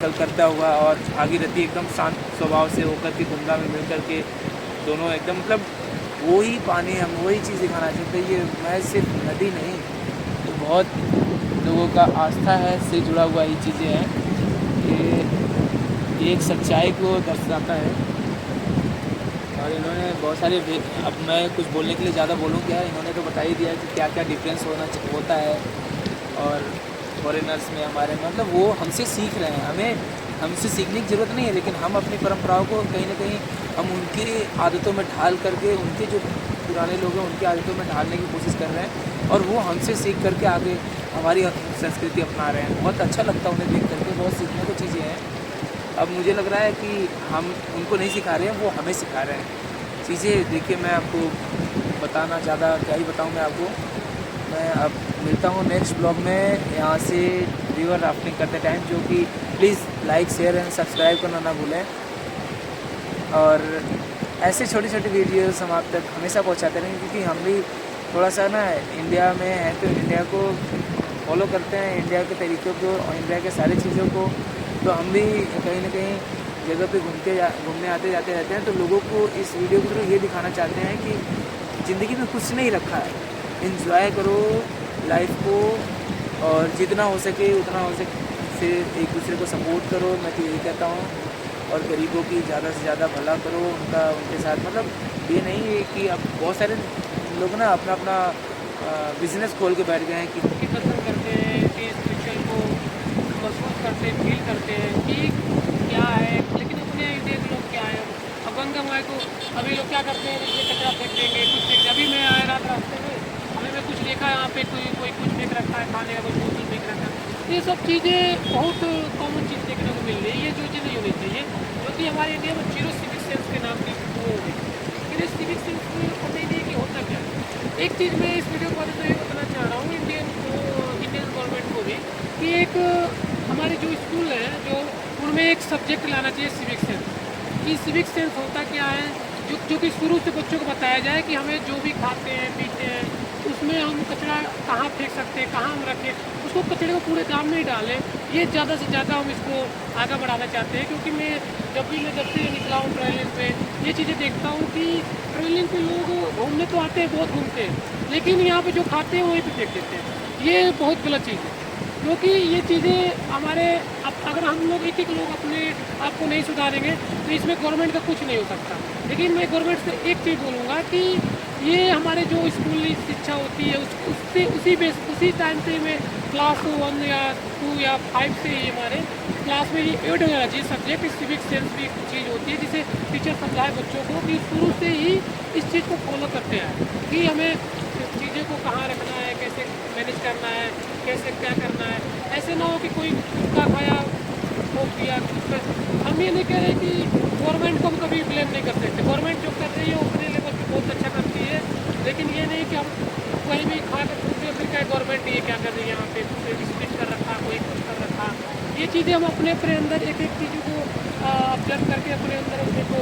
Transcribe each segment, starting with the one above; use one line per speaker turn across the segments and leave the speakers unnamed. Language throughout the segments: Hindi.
कल करता हुआ और भागीरथी एकदम शांत स्वभाव से होकर के गंगा में मिल कर के दोनों एकदम मतलब वही पानी, हम वही चीज़ दिखाना चाहते हैं। ये मैं सिर्फ नदी नहीं, तो बहुत लोगों का आस्था है से जुड़ा हुआ ये चीज़ें हैं। ये एक सच्चाई को दर्शाता है। और इन्होंने बहुत सारे अब मैं कुछ बोलने के लिए ज़्यादा बोलूँ क्या, इन्होंने तो बता ही दिया कि क्या क्या डिफरेंस होता है। और फॉरेनर्स में हमारे मतलब वो हमसे सीख रहे हैं, हमें हमसे सीखने की ज़रूरत नहीं है, लेकिन हम अपनी परंपराओं को कहीं ना कहीं हम उनकी आदतों में ढाल करके, उनके जो पुराने लोग हैं उनकी आदतों में ढालने की कोशिश कर रहे हैं और वो हमसे सीख करके आगे हमारी संस्कृति अपना रहे हैं। बहुत अच्छा लगता है उन्हें देख करके, बहुत सीखने को चीज़ें हैं। अब मुझे लग रहा है कि हम उनको नहीं सिखा रहे हैं, वो हमें सिखा रहे हैं चीज़ें। देखिए मैं आपको बताना ज़्यादा क्या ही बताऊँ मैं आपको। मैं अब मिलता हूँ नेक्स्ट ब्लॉग में यहाँ से रिवर राफ्टिंग करते टाइम, जो कि please like share and subscribe करना ना भूलें। और ऐसे छोटी छोटी वीडियोस हम आप तक हमेशा पहुँचाते रहेंगे, क्योंकि हम भी थोड़ा सा ना इंडिया में हैं तो इंडिया को फॉलो करते हैं, इंडिया के तरीक़ों को और इंडिया के सारी चीज़ों को। तो हम भी कहीं ना कहीं जगह पे घूमने आते जाते रहते हैं। तो लोगों को इस वीडियो के थ्रू ये दिखाना चाहते हैं कि ज़िंदगी में कुछ नहीं रखा है, एंजॉय करो लाइफ को और जितना हो सके उतना हो सके एक दूसरे को सपोर्ट करो। मैं तो यही कहता हूँ। और गरीबों की ज़्यादा से ज़्यादा भला करो उनके साथ। मतलब ये नहीं है कि अब बहुत सारे लोग ना अपना अपना बिजनेस खोल के बैठ गए हैं कि
पसंद करते हैं कि इस पिक्चर को महसूस करते हैं, फील करते हैं कि क्या है, लेकिन अपने इंडिया के लोग क्या है। अब गंगा माई को अभी लोग क्या करते हैं, इसमें कचरा फेंक देंगे, कुछ फेंक देंगे। अभी मैं आया रात रास्ते में, अभी मैं कुछ देखा यहाँ पे कोई कुछ फेंक रखा है, खाने का कुछ बोतल फेंक रखा है। ये सब चीज़ें बहुत कॉमन चीज़ देखने को मिल रही है। ये जो चीज़ें होनी चाहिए, जो कि हमारे इंडिया में जीरो सिविक सेंस के नाम की वो हो गई। फिर सिविक सेंस पता ही नहीं कि होता क्या है। एक चीज़ मैं इस वीडियो पर तो ये बताना चाह रहा हूँ इंडियन गवर्नमेंट को भी, कि एक हमारे जो स्कूल हैं जो उनमें एक सब्जेक्ट लाना चाहिए सिविक सेंस। कि सिविक सेंस होता क्या है, जो कि शुरू से बच्चों को बताया जाए कि हमें जो भी खाते हैं पीते हैं उसमें हम कचरा कहाँ फेंक सकते हैं, कहाँ हम रखें, उसको कचरे को पूरे दाम में ही डालें। ये ज़्यादा से ज़्यादा हम इसको आगे बढ़ाना चाहते हैं। क्योंकि मैं जब से निकला हूँ ट्रेवलिंग पे, ये चीज़ें देखता हूँ कि ट्रेवलिंग पे लोग घूमने तो आते हैं, बहुत घूमते हैं, लेकिन यहाँ पे जो खाते हैं वहीं पे फेंक देते हैं। ये बहुत गलत चीज़ है, क्योंकि ये चीज़ें हमारे अगर हम लोग एक एक लोग अपने आप को नहीं सुधारेंगे तो इसमें गवर्नमेंट का कुछ नहीं हो सकता। लेकिन मैं गवर्नमेंट से एक चीज़ बोलूँगा कि ये हमारे जो स्कूली शिक्षा होती है उसी टाइम से में क्लास 1 या 2 या 5 से ही हमारे क्लास में ये ऐड हो जाना चाहिए सब्जेक्ट। सिविक सेंस भी एक चीज़ होती है जिसे टीचर समझाए बच्चों को कि शुरू से ही इस चीज़ को फॉलो करते हैं कि हमें चीज़ों को कहाँ रखना है, कैसे मैनेज करना है, कैसे क्या करना है। ऐसे ना हो कि कोई कुत्ता खाया ठोक दिया कुछ। हम ये नहीं कह रहे कि गवर्नमेंट को हम कभी ब्लेम नहीं कर सकते। गवर्नमेंट जो कर रही है वो अपने लेवल पर बहुत अच्छा करती है, लेकिन ये नहीं कि हम कहीं भी खा कर ठोकते फिर क्या गवर्नमेंट ये क्या कर रही है, यहाँ पे स्पिट कर रखा, कोई कुछ कर रखा। ये चीज़ें हम अपने अंदर एक एक चीज़ों को ऑब्जर्व करके अपने अंदर देखो,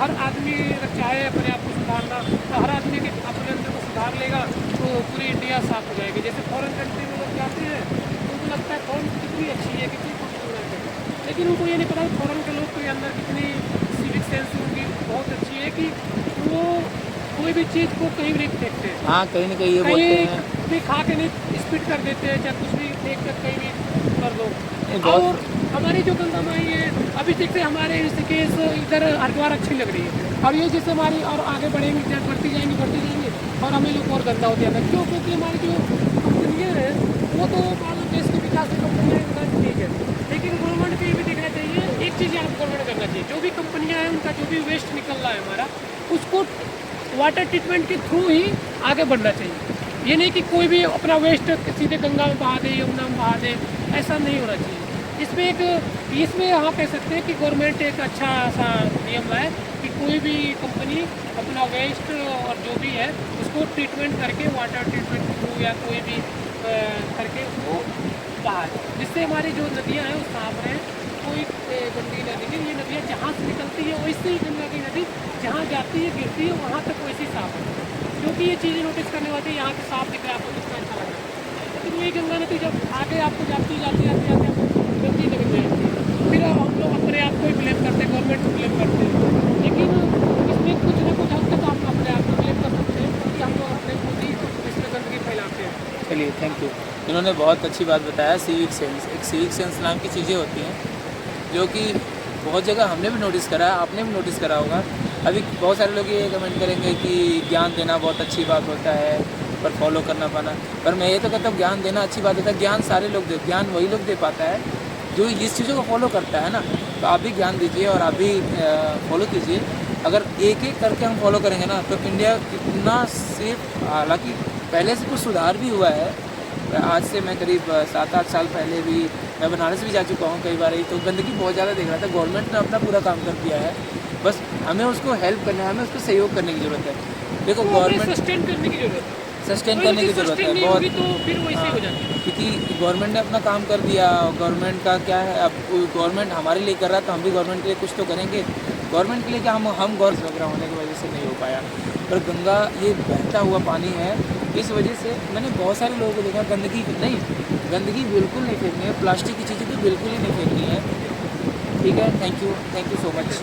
हर आदमी चाहे अपने आप को सुधारना, तो हर आदमी के अपने अंदर को सुधार लेगा तो पूरी इंडिया साफ हो जाएगी। जैसे फॉरेन कंट्री में लोग जाते हैं तो उनको लगता है फॉरेन कितनी अच्छी है, कितनी खूबसूरत है, लेकिन उनको ये नहीं पता कि फॉरेन के लोग के अंदर कितनी सिविक सेंस उनकी बहुत अच्छी है कि वो कोई भी चीज़ को कहीं भी नहीं फेंकते।
हाँ कहीं ना कहीं ये बोलते हैं
भी खा के नहीं स्पिट कर देते हैं, चाहे कुछ भी फेंक कर कहीं भी कर दो। और हमारी जो गंगा माई है अभी देखते हमारे ऋषिकेश इधर हरिद्वार अच्छी लग रही है, और ये जैसे हमारी और आगे बढ़ेंगी, जब बढ़ती जाएंगी और हमें लोग और गंदा होते जाता है। क्यों? क्योंकि हमारी जो कंपनियाँ हैं वो तो मानो देश के विकास की कंपनियाँ ठीक है, लेकिन गवर्नमेंट को ये भी देखना चाहिए। एक चीज़ यहाँ गवर्नमेंट करना चाहिए, जो भी कंपनियाँ हैं उनका जो भी वेस्ट निकल रहा है हमारा, उसको वाटर ट्रीटमेंट के थ्रू ही आगे बढ़ना चाहिए। ये नहीं कि कोई भी अपना वेस्ट सीधे गंगा में बहा दे, यमुना में बहा दे, ऐसा नहीं होना चाहिए। इसमें हम कह सकते हैं कि गवर्नमेंट एक अच्छा सा नियम लाए कि कोई भी कंपनी अपना वेस्ट और जो भी है उसको ट्रीटमेंट करके, वाटर ट्रीटमेंट के थ्रू या कोई भी करके उसको बहा दे, जिससे हमारी जो नदियाँ हैं वो साफ रहें। कोई गंदी नदी नहीं, ये नदियाँ जहाँ से निकलती है वैसे ही गंगा की नदी जहाँ जाती है गिरती है वहाँ तक वैसे ही साफ है। क्योंकि ये चीज़ें नोटिस करने वाली, यहाँ पे साफ दिख रहा है आपको कितना अच्छा लग रहा है, लेकिन वही गंगा नदी जब आगे आपको जाती जाती आपको गंदी लगने लगती है।
इन्होंने बहुत अच्छी बात बताया, सिविक सेंस। एक सिविक सेंस नाम की चीज़ें होती हैं जो कि बहुत जगह हमने भी नोटिस करा है, आपने भी नोटिस करा होगा। अभी बहुत सारे लोग ये कमेंट करेंगे कि ज्ञान देना बहुत अच्छी बात होता है पर फॉलो करना पाना, पर मैं ये तो कहता हूँ ज्ञान देना अच्छी बात होता है। ज्ञान सारे लोग ज्ञान वही लोग दे पाता है जो इस चीज़ों को फॉलो करता है ना। तो आप भी ज्ञान दीजिए और आप भी फॉलो कीजिए। अगर एक एक करके हम फॉलो करेंगे ना तो इंडिया कितना सेफ, हालांकि पहले से कुछ सुधार भी हुआ है। आज से मैं करीब 7-8 साल पहले भी मैं बनारस भी जा चुका हूँ कई बार ही, तो गंदगी बहुत ज़्यादा देख रहा था। गवर्नमेंट ने अपना पूरा काम कर दिया है, बस हमें उसको हेल्प करना है, हमें उसको सहयोग करने की ज़रूरत है। देखो गवर्नमेंट
सस्टेन करने की जरूरत है,
सस्टेन करने की ज़रूरत है बहुत,
तो फिर वैसे हो जाती है।
क्योंकि गवर्नमेंट ने अपना काम कर दिया। गवर्नमेंट का क्या है, अब गवर्नमेंट हमारे लिए कर रहा है तो हम भी गवर्नमेंट के लिए कुछ तो करेंगे। गवर्नमेंट के लिए क्या हम गौर वगैरह होने की वजह से नहीं हो पाया। पर गंगा ये बहता हुआ पानी है, इस वजह से मैंने बहुत सारे लोगों को देखा गंदगी गंदगी बिल्कुल नहीं फेंकनी है, प्लास्टिक की चीज़ें तो बिल्कुल ही नहीं फेंकनी है। ठीक है, थैंक यू सो मच।